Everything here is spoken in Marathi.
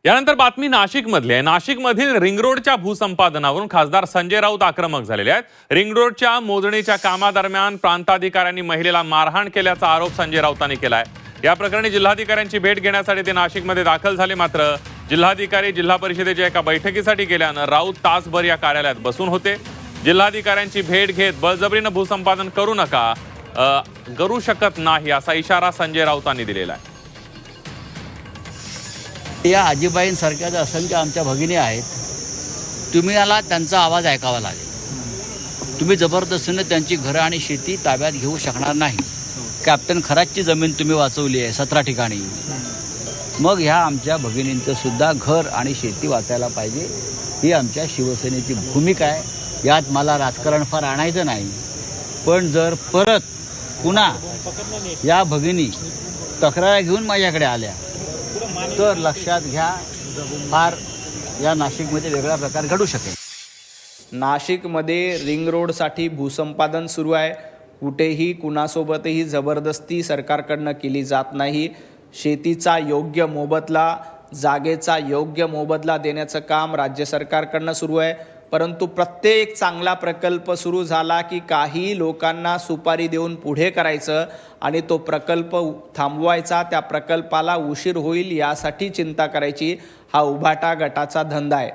यानंतर बातमी नाशिकमधली आहे। नाशिकमधील रिंग रोडच्या भूसंपादनावरून खासदार संजय राऊत आक्रमक झालेले आहेत। रिंग रोडच्या मोजणीच्या कामादरम्यान प्रांताधिकाऱ्यांनी महिलेला मारहाण केल्याचा आरोप संजय राऊतांनी केलाय। या प्रकरणी जिल्हाधिकाऱ्यांची भेट घेण्यासाठी ते नाशिकमध्ये दाखल झाले, मात्र जिल्हाधिकारी जिल्हा परिषदेच्या एका बैठकीसाठी गेल्यानं राऊत तासभर या कार्यालयात बसून होते। जिल्हाधिकाऱ्यांची भेट घेत बळजबरीनं भूसंपादन करू शकत नाही असा इशारा संजय राऊतांनी दिलेला आहे। या आजीबाईंसारख्या ज्या असंख्य आमच्या भगिनी आहेत, तुम्हाला त्यांचा आवाज ऐकावा लागेल। तुम्ही जबरदस्तीने त्यांची घरं आणि शेती ताब्यात घेऊ शकणार नाही। कॅप्टन खरातची जमीन तुम्ही वाचवली आहे 17 ठिकाणी, मग ह्या आमच्या भगिनींचं सुद्धा घर आणि शेती वाचायला पाहिजे, ही आमच्या शिवसेनेची भूमिका आहे। यात मला राजकारण फार आणायचं नाही, पण जर परत पुन्हा या भगिनी तक्रार घेऊन माझ्याकडे आल्या तर लक्षात घ्या, फार या नाशिकमध्ये वेगळा प्रकार घडू शकेल। नाशिकमध्ये रिंग रोडसाठी भूसंपादन सुरू आहे। कुठेही कुणासोबतही जबरदस्ती सरकारकडनं केली जात नाही। शेतीचा योग्य मोबदला, जागेचा योग्य मोबदला देण्याचं काम राज्य सरकारकडनं सुरू आहे। परंतु प्रत्येक चांगला प्रकल्प सुरू झाला की काही लोकांना सुपारी देऊन पुढे करायचं आणि तो प्रकल्प थांबवायचा, त्या प्रकल्पाला उशीर होईल यासाठी चिंता करायची, हा उभाटा गटाचा धंदा आहे।